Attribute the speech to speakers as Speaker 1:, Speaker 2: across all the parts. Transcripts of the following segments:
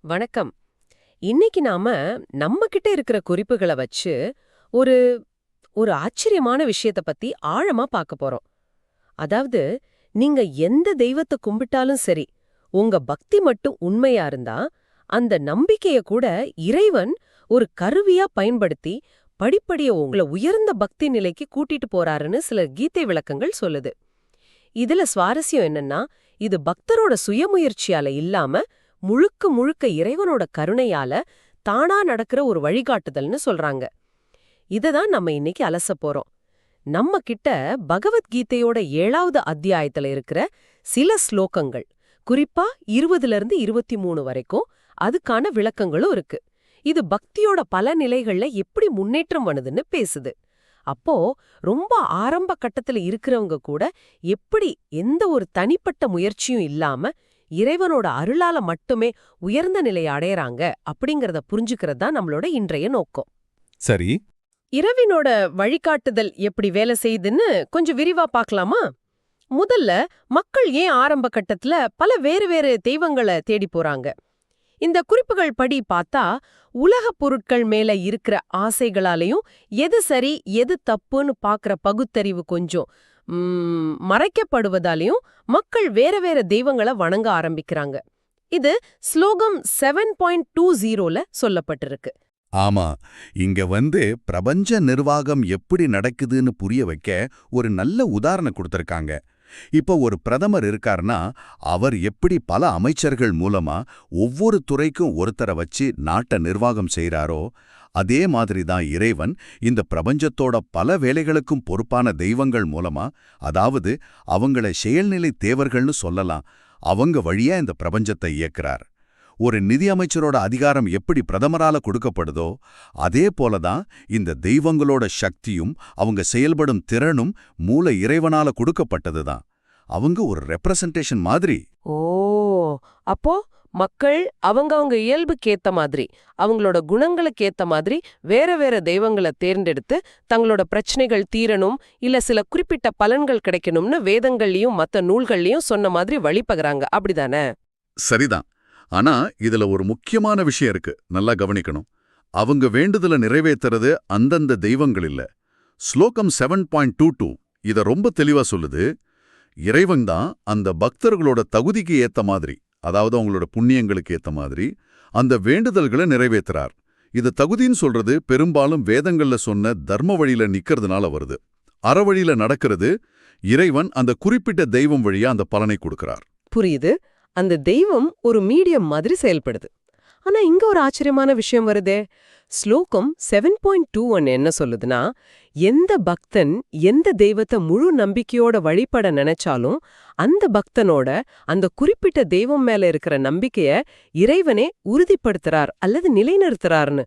Speaker 1: வணக்கம். இன்னைக்கு நாம நம்ம கிட்ட இருக்கிற குறிப்புகளை வச்சு ஒரு ஒரு ஆச்சரியமான விஷயத்த பத்தி ஆழமா பார்க்க போறோம். அதாவது, நீங்க எந்த தெய்வத்தை கும்பிட்டாலும் சரி, உங்க பக்தி மட்டும் உண்மையா இருந்தா, அந்த நம்பிக்கைய கூட இறைவன் ஒரு கருவியா பயன்படுத்தி படிப்படியா உங்கள உயர்ந்த பக்தி நிலைக்கு கூட்டிட்டு போறாருன்னு சில கீதை விளக்கங்கள் சொல்லுது. இதுல சுவாரஸ்யம் என்னன்னா, இது பக்தரோட சுயமுயற்சியால இல்லாம முழுக்க முழுக்க இறைவனோட கருணையால தானா நடக்கிற ஒரு வழிகாட்டுதல்னு சொல்றாங்க. இததான் நம்ம இன்னைக்கு அலசப் போறோம். நம்ம கிட்ட பகவத்கீதையோட 7வது அத்தியாயத்துல இருக்கிற சில ஸ்லோகங்கள், குறிப்பா 20ல இருந்து 23 வரைக்கும் அதுக்கான விளக்கங்களும் இருக்கு. இது பக்தியோட பல நிலைகள்ல எப்படி முன்னேற்றம் பண்ணுதுன்னு பேசுது. அப்போ ரொம்ப ஆரம்ப கட்டத்துல இருக்கிறவங்க கூட எப்படி எந்த ஒரு தனிப்பட்ட முயற்சியும் இல்லாம இறைவனோட அருளால மட்டுமே உயர்ந்த நிலையை அடையறாங்க அப்படிங்கறத புரிஞ்சுக்கிறது தான் நம்மளோட இன்றைய நோக்கம்.
Speaker 2: சரி.
Speaker 1: இறைவனோட வழிகாட்டுதல் எப்படி வேலை செய்யுதுன்னு கொஞ்சம் விரிவா பார்க்கலாமா? முதல்ல, மக்கள் ஏன் ஆரம்ப கட்டத்துல பல வேறு வேறு தெய்வங்களை தேடி போறாங்க? இந்த குறிப்புகள் படி பார்த்தா, உலகப் பொருட்கள் மேல இருக்கிற ஆசைகளாலையும் எது சரி எது தப்புன்னு பார்க்கற பகுத்தறிவு கொஞ்சம் மறைக்கப்படுவதாலையும் மக்கள் வேற வேற தெய்வங்களை வணங்க ஆரம்பிக்கிறாங்க. இது ஸ்லோகம் 7.20ல சொல்லப்பட்டிருக்கு.
Speaker 2: ஆமா, இங்க பிரபஞ்ச நிர்வாகம் எப்படி நடக்குதுன்னு புரிய வைக்க ஒரு நல்ல உதாரணம் கொடுத்திருக்காங்க. இப்போ ஒரு பிரதமர் இருக்காருன்னா, அவர் எப்படி பல அமைச்சர்கள் மூலமா ஒவ்வொரு துறைக்கும் ஒருத்தரை வச்சு நாட்டை நிர்வாகம் செய்றாரோ, அதே மாதிரி தான் இறைவன் இந்த பிரபஞ்சத்தோட பல வேலைகளுக்கும் பொறுப்பான தெய்வங்கள் மூலமா, அதாவது அவங்கள செயல்நிலை தேவர்கள்னு சொல்லலாம், அவங்க வழியா இந்த பிரபஞ்சத்தை இயக்குறார். ஒரு நிதி அமைச்சரோட அதிகாரம் எப்படி பிரதமரால கொடுக்கப்படுதோ, அதே போலதான் இந்த தெய்வங்களோட சக்தியும் அவங்க செயல்படும் திறனும் மூல இறைவனால கொடுக்கப்பட்டதுதான். அவங்க ஒரு ரெப்ரசன்டேஷன் மாதிரி.
Speaker 1: ஓ, அப்போ மக்கள் அவங்கவங்க இயல்புக்கேத்த மாதிரி, அவங்களோட குணங்களுக்கேத்த மாதிரி வேற வேற தெய்வங்களை தேர்ந்தெடுத்து தங்களோட பிரச்சனைகள் தீரணும், இல்ல சில குறிப்பிட்ட பலன்கள் கிடைக்கணும்னு வேதங்கள்லயும் மத்த நூல்கள்லயும் சொன்ன மாதிரி வழிபகுறாங்க, அப்படிதானே?
Speaker 2: சரிதான். ஆனா இதுல ஒரு முக்கியமான விஷயம் இருக்கு, நல்லா கவனிக்கணும். அவங்க வேண்டுதலை நிறைவேற்றுறது அந்தந்த தெய்வங்கள் இல்ல. ஸ்லோகம் 7.22 இத ரொம்ப தெளிவா சொல்லுது. இறைவன் தான் அந்த பக்தர்களோட தகுதிக்கு ஏத்த மாதிரி, அதாவது அவங்களோட புண்ணியங்களுக்கு ஏத்த மாதிரி அந்த வேண்டுதல்களை நிறைவேற்றுறார். இது தகுதின்னு சொல்றது பெரும்பாலும் வேதங்கள்ல சொன்ன தர்ம வழியில நிக்கிறதுனால வருது. அறவழியில நடக்கிறது, இறைவன் அந்த குறிப்பிட்ட தெய்வம் வழியா அந்த பலனை கொடுக்கிறார்.
Speaker 1: புரியுது. அந்த தெய்வம் ஒரு மீடியம் மாதிரி செயல்படுது. ஆனா இங்க ஒரு ஆச்சரியமான விஷயம் வருதே. ஸ்லோகம் 7.21 என்ன சொல்லுதுன்னா, எந்த பக்தன் எந்த தெய்வத்தை முழு நம்பிக்கையோட வழிபட நினைச்சாலும் அந்த பக்தனோட அந்த குறிப்பிட்ட தெய்வம் மேல இருக்கிற நம்பிக்கைய இறைவனே உறுதிப்படுத்துறார் அல்லது நிலைநிறுத்துறார்னு.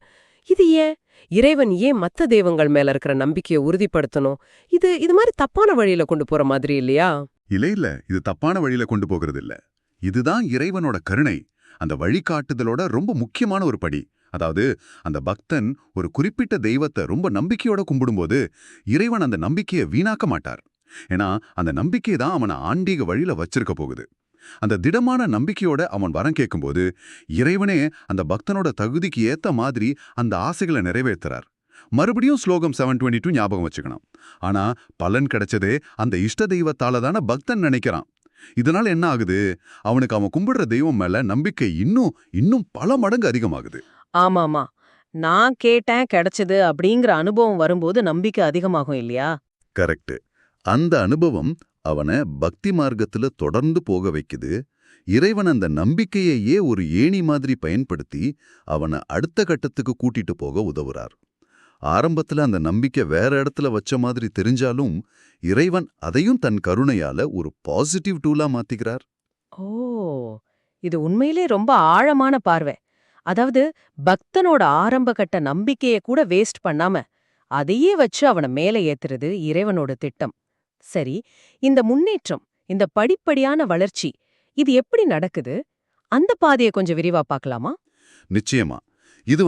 Speaker 1: இது ஏன்? இறைவன் ஏன் மத்த தெய்வங்கள் மேல இருக்கிற நம்பிக்கையை உறுதிப்படுத்தணும்? இது மாதிரி தப்பான வழியில கொண்டு போற மாதிரி இல்லையா?
Speaker 2: இல்ல, இது தப்பான வழியில கொண்டு போகிறது இல்ல. இதுதான் இறைவனோட கருணை, அந்த வழிகாட்டுதலோட ரொம்ப முக்கியமான ஒரு படி. அதாவது அந்த பக்தன் ஒரு குறிப்பிட்ட தெய்வத்தை ரொம்ப நம்பிக்கையோட கும்பிடும்போது இறைவன் அந்த நம்பிக்கையை வீணாக்க மாட்டார். ஏன்னா அந்த நம்பிக்கை தான் அவனை ஆன்மீக வழியில வச்சிருக்க போகுது. அந்த திடமான நம்பிக்கையோட அவன் வரம் கேட்கும்போது இறைவனே அந்த பக்தனோட தகுதிக்கு ஏத்த மாதிரி அந்த ஆசைகளை நிறைவேற்றுறார். மறுபடியும் ஸ்லோகம் 7.22 ஞாபகம் வச்சுக்கணும். ஆனா பலன் கிடைச்சதே அந்த இஷ்ட தெய்வத்தால தான பக்தன் நினைக்கிறான். இதனால என்ன ஆகுது? அவனுக்கு அவன் கும்பிடுற தெய்வம் மேல நம்பிக்கை இன்னும் பல மடங்கு அதிகமாகுது.
Speaker 1: ஆமாமா. நான் கேட்டேன் கிடைச்சது அப்படிங்கிற அனுபவம் வரும்போது நம்பிக்கை அதிகமாகும் இல்லையா?
Speaker 2: கரெக்ட். அந்த அனுபவம் அவனை பக்தி மார்க்கத்துல தொடர்ந்து போக வைக்குது. இறைவன் அந்த நம்பிக்கையையே ஒரு ஏணி மாதிரி பயன்படுத்தி அவனை அடுத்த கட்டத்துக்கு கூட்டிட்டு போக உதவுறார். ஆரம்பத்துல அந்த நம்பிக்கை வேற இடத்துல வச்ச மாதிரி தெரிஞ்சாலும் இறைவன் அதையும் தன் கருணையால ஒரு பாசிட்டிவ் டூலா மாத்திக்கிறார்.
Speaker 1: ஓ, இது உண்மையிலே ரொம்ப ஆழமான பார்வை. அதாவது பக்தனோட ஆரம்ப கட்ட நம்பிக்கைய கூட வேஸ்ட் பண்ணாம அதையே வச்சு அவனை மேலே ஏத்துறது இறைவனோட திட்டம். சரி, இந்த முன்னேற்றம், இந்த படிப்படியான வளர்ச்சி, இது எப்படி நடக்குது? அந்த பாதையை கொஞ்சம் விரிவா பார்க்கலாமா?
Speaker 2: நிச்சயமா. இது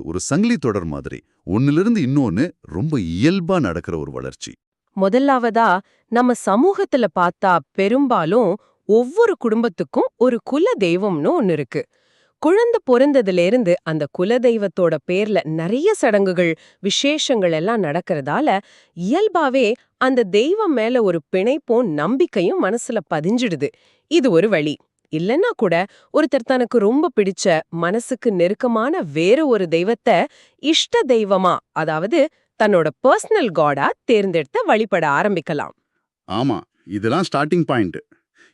Speaker 2: ஒரு சங்கிலி தொடர் மாதிரி, ஒன்னிலிருந்து இன்னொன்னு ரொம்ப இயல்பா நடக்கிற ஒரு வளர்ச்சி.
Speaker 1: முதலாவதா, நம்ம சமூகத்துல பார்த்தா பெரும்பாலும் ஒவ்வொரு குடும்பத்துக்கும் ஒரு குல தெய்வம்னு ஒன்னு இருக்கு. குழந்தை பிறந்ததிலிருந்து அந்த குலதெய்வத்தோட பேர்ல நிறைய சடங்குகள் விசேஷங்கள் எல்லாம் நடக்கறதால இயல்பாவே அந்த தெய்வம் மேல ஒரு பிணைப்பும் நம்பிக்கையும் மனசுல பதிஞ்சிடுது. இது ஒரு வழி. இல்லன்னா கூட ஒருத்தர் தனக்கு ரொம்ப பிடிச்ச மனசுக்கு நெருக்கமான வேற ஒரு தெய்வத்தை இஷ்ட தெய்வமா, அதாவது தன்னோட பர்சனல் காடா தேர்ந்தெடுத்து வழிபட ஆரம்பிக்கலாம்.
Speaker 3: ஆமா, இதெல்லாம் ஸ்டார்டிங் பாயிண்ட்.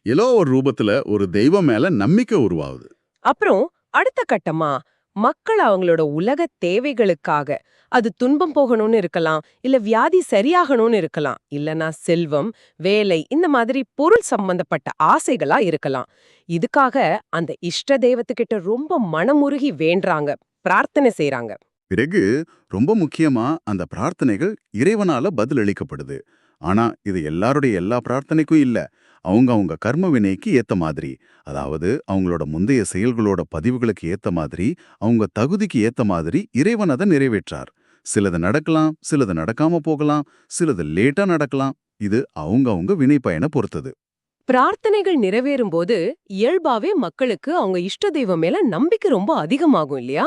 Speaker 3: ஏதோ ஒரு ரூபத்துல ஒரு தெய்வம் மேல நம்பிக்கை உருவாகுது.
Speaker 1: அப்புறம் அடுத்த கட்டமா மக்கள் அவங்களோட உலக தேவைகளுக்காக, அது துன்பம் போகணும்னு இருக்கலாம், இல்ல வியாதி சரியாகணும்னு இருக்கலாம், இல்லனா செல்வம், வேலை, இந்த மாதிரி பொருள் சம்பந்தப்பட்ட ஆசைகளா இருக்கலாம். இதுக்காக அந்த இஷ்ட தெய்வத்துக்கிட்ட ரொம்ப மனமுருகி வேண்டுறாங்க, பிரார்த்தனை செய்றாங்க.
Speaker 3: பிறகு ரொம்ப முக்கியமா அந்த பிரார்த்தனைகள் இறைவனால பதிலளிக்கப்படுது. ஆனா இது எல்லாருடைய எல்லா பிரார்த்தனைக்கும் இல்ல. அவங்க கர்ம வினைக்கு ஏத்த மாதிரி, அதாவது அவங்களோட முந்தைய செயல்களோட பதிவுகளுக்கு ஏத்த மாதிரி, அவங்க தகுதிக்கு ஏத்த மாதிரி இறைவன் அதை நிறைவேற்றார். சிலது நடக்கலாம், சிலது நடக்காம போகலாம், சிலது லேட்டா நடக்கலாம். இது அவங்க வினை பயனை பொறுத்தது.
Speaker 1: பிரார்த்தனைகள் நிறைவேறும் போது இயல்பாவே மக்களுக்கு அவங்க இஷ்ட தெய்வம் மேல நம்பிக்கை ரொம்ப அதிகமாகும் இல்லையா?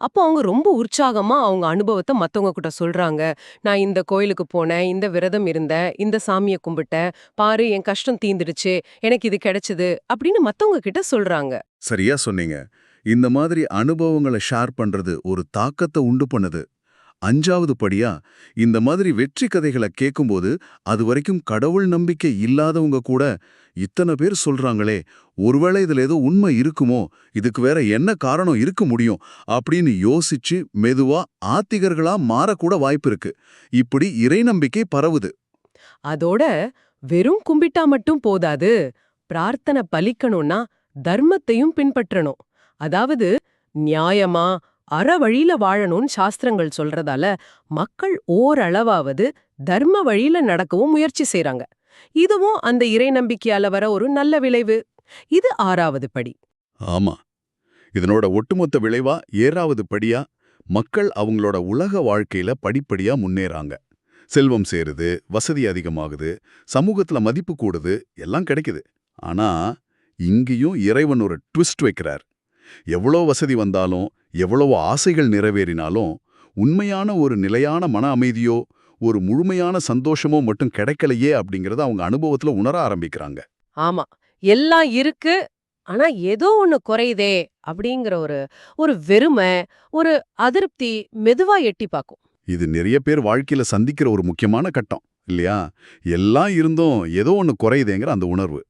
Speaker 1: அப்போ அவங்க ரொம்ப உற்சாகமா அவங்க அனுபவத்தை மத்தவங்க கிட்ட சொல்றாங்க. நான் இந்த கோயிலுக்கு போனேன், இந்த விரதம் இருந்தேன், இந்த சாமியை கும்பிட்டேன், பாரு என் கஷ்டம் தீந்துடுச்சு, எனக்கு இது கிடைச்சது அப்படின்னு மத்தவங்க கிட்ட சொல்றாங்க.
Speaker 3: சரியா சொன்னீங்க. இந்த மாதிரி அனுபவங்களை ஷேர் பண்றது ஒரு தாக்கத்தை உண்டு பண்ணுது. 5வது படியா, இந்த மாதிரி வெற்றி கதைகளை கேட்கும்போது அது வரைக்கும் கடவுள் நம்பிக்கை இல்லாதவங்க கூட இத்தனை பேர் சொல்றாங்களே, ஒருவேளை இதுல ஏதோ உண்மை இருக்குமோ, இதுக்கு வேற என்ன காரணம் இருக்க முடியும் அப்படின்னு யோசிச்சு மெதுவா ஆத்திகர்களா மாறக்கூட வாய்ப்பு இருக்கு. இப்படி இறை நம்பிக்கை பரவுது.
Speaker 1: அதோட வெறும் கும்பிட்டா மட்டும் போதாது, பிரார்த்தனை பலிக்கணும்னா தர்மத்தையும் பின்பற்றணும். அதாவது நியாயமா அறவழியில வாழணும்னு சாஸ்திரங்கள் சொல்றதால மக்கள் ஓரளவாவது தர்ம வழியில நடக்கவும் முயற்சி செய்றாங்க. இதுவும் அந்த இறை நம்பிக்கையால வர ஒரு நல்ல விளைவு. இது 6வது படி.
Speaker 3: ஆமா, இதனோட ஒட்டுமொத்த விளைவா 7வது படியா, மக்கள் அவங்களோட உலக வாழ்க்கையில படிப்படியா முன்னேறாங்க. செல்வம் சேருது, வசதி அதிகமாகுது, சமூகத்துல மதிப்பு கூடுது, எல்லாம் கிடைக்குது. ஆனா இங்கேயும் இறைவன் ஒரு ட்விஸ்ட் வைக்கிறார். எவ்வளோ வசதி வந்தாலும், எவ்வளவோ ஆசைகள் நிறைவேறினாலும், உண்மையான ஒரு நிலையான மன அமைதியோ ஒரு முழுமையான சந்தோஷமோ மட்டும் கிடைக்கலையே அப்படிங்கறத அவங்க அனுபவத்துல உணர ஆரம்பிக்கிறாங்க.
Speaker 1: ஆமா, எல்லாம் இருக்கு, ஆனா ஏதோ ஒண்ணு குறையுதே அப்படிங்கிற ஒரு ஒரு வெறுமை, ஒரு அதிருப்தி மெதுவா எட்டி பாக்கும்.
Speaker 3: இது நிறைய பேர் வாழ்க்கையில சந்திக்கிற ஒரு முக்கியமான கட்டம் இல்லையா? எல்லாம் இருந்தும் ஏதோ ஒண்ணு குறையுதேங்கிற அந்த உணர்வு.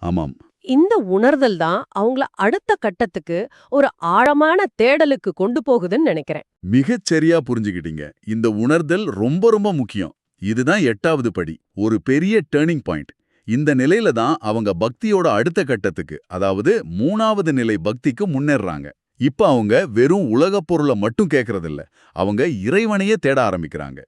Speaker 3: ஆமாம்,
Speaker 1: இந்த உணர்தல் தான் அவங்கள அடுத்த கட்டத்துக்கு, ஒரு ஆழமான தேடலுக்கு கொண்டு போகுதுன்னு நினைக்கிறேன்.
Speaker 3: மிகச் சரியா புரிஞ்சுக்கிட்டீங்க. இந்த உணர்தல் ரொம்ப ரொம்ப முக்கியம். இதுதான் 8வது படி, ஒரு பெரிய டேர்னிங் பாயிண்ட். இந்த நிலையில தான் அவங்க பக்தியோட அடுத்த கட்டத்துக்கு, அதாவது 3வது நிலை பக்திக்கு முன்னேறாங்க. இப்ப அவங்க வெறும் உலகப் பொருளை மட்டும் கேட்கறதில்ல, அவங்க இறைவனையே தேட ஆரம்பிக்கிறாங்க.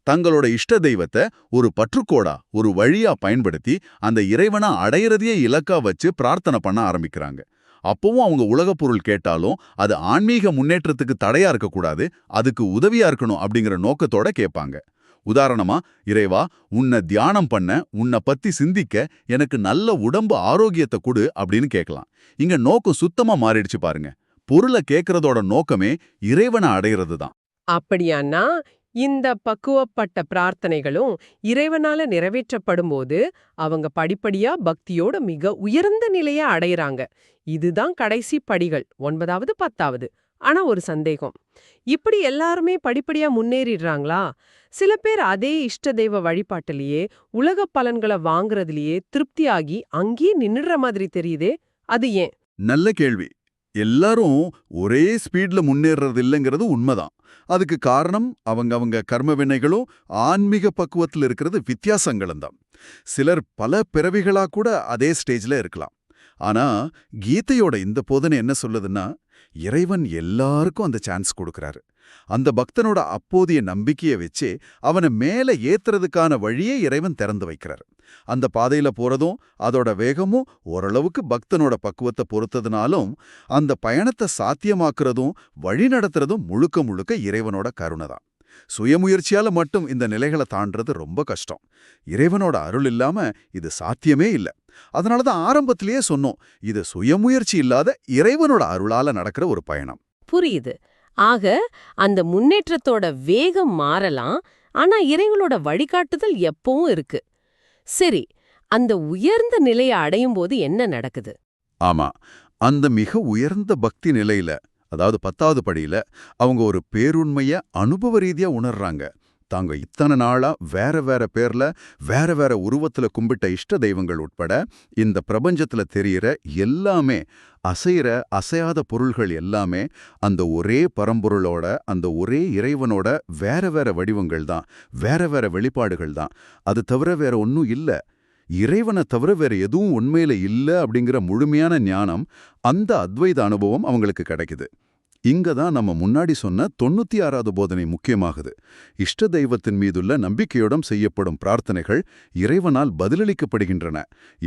Speaker 3: தங்களோட இஷ்ட தெய்வத்தை ஒரு பற்றுக்கோடா, ஒரு வழியா பயன்படுத்தி அந்த இறைவனை அடையறதையே இலக்கா வச்சு பிரார்த்தனை பண்ண ஆரம்பிக்கிறாங்க. அப்பவும் அவங்க உலகப் பொருள் கேட்டாலும் அது ஆன்மீக முன்னேற்றத்துக்கு தடையா இருக்கக்கூடாது, அதுக்கு உதவியா இருக்கணும் அப்படிங்கிற நோக்கத்தோட கேட்பாங்க. உதாரணமா, இறைவா, உன்னை தியானம் பண்ண, உன்னை பத்தி சிந்திக்க எனக்கு நல்ல உடம்பு ஆரோக்கியத்தை கொடு அப்படின்னு கேட்கலாம். இங்க நோக்கம் சுத்தமா மாறிடுச்சு பாருங்க. பொருளை கேட்கறதோட நோக்கமே இறைவனை அடையிறது தான்.
Speaker 1: அப்படியானா இந்த பக்குவப்பட்ட பிரார்த்தனைகளும் இறைவனால நிறைவேற்றப்படும்போது அவங்க படிப்படியா பக்தியோட மிக உயர்ந்த நிலையை அடையறாங்க. இதுதான் கடைசி படிகள், 9வது 10வது. ஆனா ஒரு சந்தேகம், இப்படி எல்லாருமே படிப்படியா முன்னேறிடுறாங்களா? சில பேர் அதே இஷ்ட தெய்வ வழிபாட்டிலேயே உலக பலன்களை வாங்குறதுலயே திருப்தியாகி அங்கேயே நின்னுடுற மாதிரி தெரியுதே, அது ஏன்?
Speaker 3: நல்ல கேள்வி. எல்லாரும் ஒரே ஸ்பீட்ல முன்னேறது இல்லைங்கிறது உண்மைதான். அதுக்கு காரணம் அவங்க கர்ம வினைகளும் ஆன்மீக பக்குவத்தில் இருக்கிறது வித்தியாசங்களும் தான். சிலர் பல பிறவிகளா கூட அதே ஸ்டேஜ்ல இருக்கலாம். ஆனா கீதையோட இந்த போதனை என்ன சொல்லுதுன்னா, இறைவன் எல்லாருக்கும் அந்த சான்ஸ் கொடுக்கறாரு. அந்த பக்தனோட அப்போதைய நம்பிக்கையை வச்சு அவனை மேல ஏத்துறதுக்கான வழியே இறைவன் திறந்து வைக்கிறார். அந்த பாதையில போறதும் அதோட வேகமும் ஓரளவுக்கு பக்தனோட பக்குவத்தை பொறுத்ததுனாலும், அந்த பயணத்தை சாத்தியமாக்குறதும் வழி நடத்துறதும் முழுக்க முழுக்க இறைவனோட கருணை தான். சுயமுயற்சியால மட்டும் இந்த நிலைகளை தாண்டறது ரொம்ப கஷ்டம். இறைவனோட அருள் இல்லாம இது சாத்தியமே இல்ல. அதனால தான் ஆரம்பத்திலேயே சொன்னோம், இது சுயமுயற்சி இல்லாத இறைவனோட அருளால நடக்கிற ஒரு பயணம்.
Speaker 1: புரியுது. ஆக அந்த முன்னேற்றத்தோட வேகம் மாறலாம், ஆனா இறைவனோட வழிகாட்டுதல் எப்பவும் இருக்கு. சரி, அந்த உயர்ந்த நிலையை அடையும் போது என்ன நடக்குது?
Speaker 3: ஆமா, அந்த மிக உயர்ந்த பக்தி நிலையில, அதாவது 10வது படியில அவங்க ஒரு பேருண்மைய அனுபவ ரீதியா உணர்றாங்க. தாங்க இத்தனை நாளா வேற வேற பேர்ல வேற வேற உருவத்துல கும்பிட்ட இஷ்ட தெய்வங்கள் உட்பட இந்த பிரபஞ்சத்துல தெரியிற எல்லாமே, அசையாத பொருள்கள் எல்லாமே அந்த ஒரே பரம்பொருளோட, அந்த ஒரே இறைவனோட வேற வேற வடிவங்கள் தான், வேற வேற வெளிப்பாடுகள் தான். அது தவிர வேற ஒன்னும் இல்ல. இறைவனை தவிர வேற எதுவும் உண்மையில இல்ல அப்படிங்கிற முழுமையான ஞானம், அந்த அத்வைத அனுபவம் அவங்களுக்கு கிடைக்குது. இங்க தான் நம்ம முன்னாடி சொன்ன 96வது போதனை முக்கியமாகுது. இஷ்ட தெய்வத்தின் மீதுள்ள நம்பிக்கையுடன் செய்யப்படும் பிரார்த்தனைகள் இறைவனால் பதிலளிக்கப்படுகின்றன.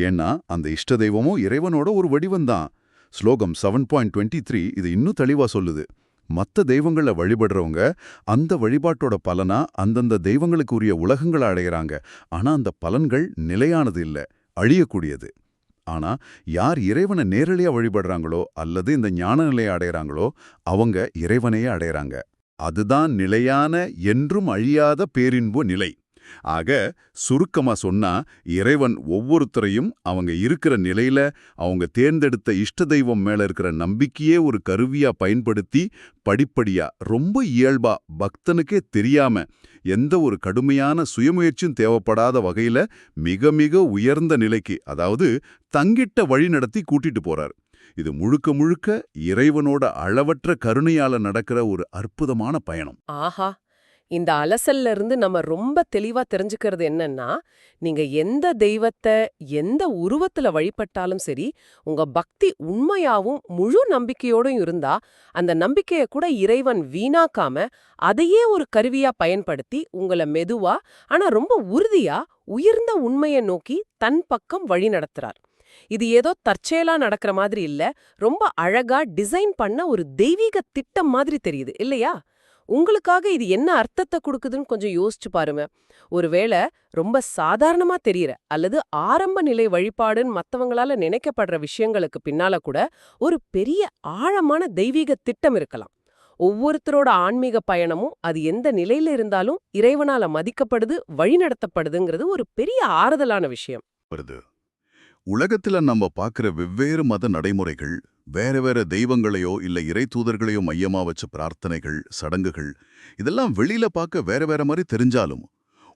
Speaker 3: ஏன்னா அந்த இஷ்ட தெய்வமும் இறைவனோட ஒரு வடிவம்தான். ஸ்லோகம் 7.23 இது இன்னும் தெளிவா சொல்லுது. மத்த தெய்வங்களை வழிபடுறவங்க அந்த வழிபாட்டோட பலனா அந்தந்த தெய்வங்களுக்கு உரிய உலகங்களை அடையிறாங்க. ஆனா அந்த பலன்கள் நிலையானது இல்ல, அழியக்கூடியது. ஆனா யார் இறைவனை நேரடியா வழிபடுறாங்களோ அல்லது இந்த ஞான நிலையை அடையறாங்களோ அவங்க இறைவனையே அடையறாங்க. அதுதான் நிலையான, என்றும் அழியாத பேரின்பு நிலை. ஆக சுருக்கமா சொன்னா, இறைவன் ஒவ்வொருத்தரையும் அவங்க இருக்கிற நிலையில அவங்க தேர்ந்தெடுத்த இஷ்ட தெய்வம் மேல இருக்கிற நம்பிக்கையே ஒரு கருவியா பயன்படுத்தி படிப்படியா, ரொம்ப இயல்பா, பக்தனுக்கே தெரியாம, எந்த ஒரு கடுமையான சுயமுயற்சியும் தேவைப்படாத வகையில மிக மிக உயர்ந்த நிலைக்கு, அதாவது தங்கிட்ட வழி நடத்தி கூட்டிட்டு போறார். இது முழுக்க முழுக்க இறைவனோட அளவற்ற கருணையால நடக்கிற ஒரு அற்புதமான பயணம்.
Speaker 1: ஆஹா! இந்த அலசல்ல இருந்து நம்ம ரொம்ப தெளிவா தெரிஞ்சுக்கிறது என்னன்னா, நீங்க எந்த தெய்வத்தை எந்த உருவத்துல வழிபட்டாலும் சரி, உங்க பக்தி உண்மையாவும் முழு நம்பிக்கையோடும் இருந்தா, அந்த நம்பிக்கைய கூட இறைவன் வீணாக்காம, அதையே ஒரு கருவியா பயன்படுத்தி உங்கள மெதுவா ஆனா ரொம்ப உறுதியா உயர்ந்த உண்மைய நோக்கி தன் பக்கம் வழி நடத்துறார். இது ஏதோ தற்செயலா நடக்கிற மாதிரி இல்ல, ரொம்ப அழகா டிசைன் பண்ண ஒரு தெய்வீக திட்டம் மாதிரி தெரியுது இல்லையா? உங்களுக்காக இது என்ன அர்த்தத்தை கொடுக்குதுன்னு கொஞ்சம் யோசிச்சு பாருங்க. ஒருவேளை ரொம்ப சாதாரணமா தெரியற அல்லது ஆரம்ப நிலை வழிபாடுன்னு மத்தவங்களால நினைக்கப்படுற விஷயங்களுக்கு பின்னால கூட ஒரு பெரிய ஆழமான தெய்வீக திட்டம் இருக்கலாம். ஒவ்வொருத்தரோட ஆன்மீக பயணமும் அது எந்த நிலையில இருந்தாலும் இறைவனால மதிக்கப்படுது, வழிநடத்தப்படுதுங்கிறது ஒரு பெரிய ஆறுதலான விஷயம்.
Speaker 3: வருது. உலகத்துல நம்ம பார்க்கிற வெவ்வேறு மத நடைமுறைகள், வேற வேற தெய்வங்களையோ இல்ல இறை தூதர்களையோ மையமா வச்ச பிரார்த்தனைகள், சடங்குகள், இதெல்லாம் வெளியில பார்க்க வேற வேற மாதிரி தெரிஞ்சாலும்,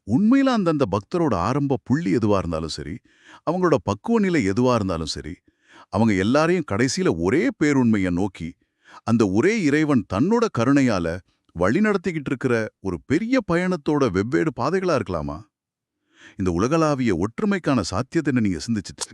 Speaker 3: உண்மையில அந்தந்த பக்தரோட ஆரம்ப புள்ளி எதுவா இருந்தாலும் சரி, அவங்களோட பக்குவ நிலை எதுவா இருந்தாலும் சரி, அவங்க எல்லாரையும் கடைசியில ஒரே பேருண்மையை நோக்கி, அந்த ஒரே இறைவன் தன்னோட கருணையால வழிநடத்திக்கிட்டு இருக்கிற ஒரு பெரிய பயணத்தோட வெவ்வேறு பாதைகளா இருக்கலாமா? இந்த உலகளாவிய ஒற்றுமைக்கான சாத்தியத்தை நீங்க சிந்திச்சிட்டு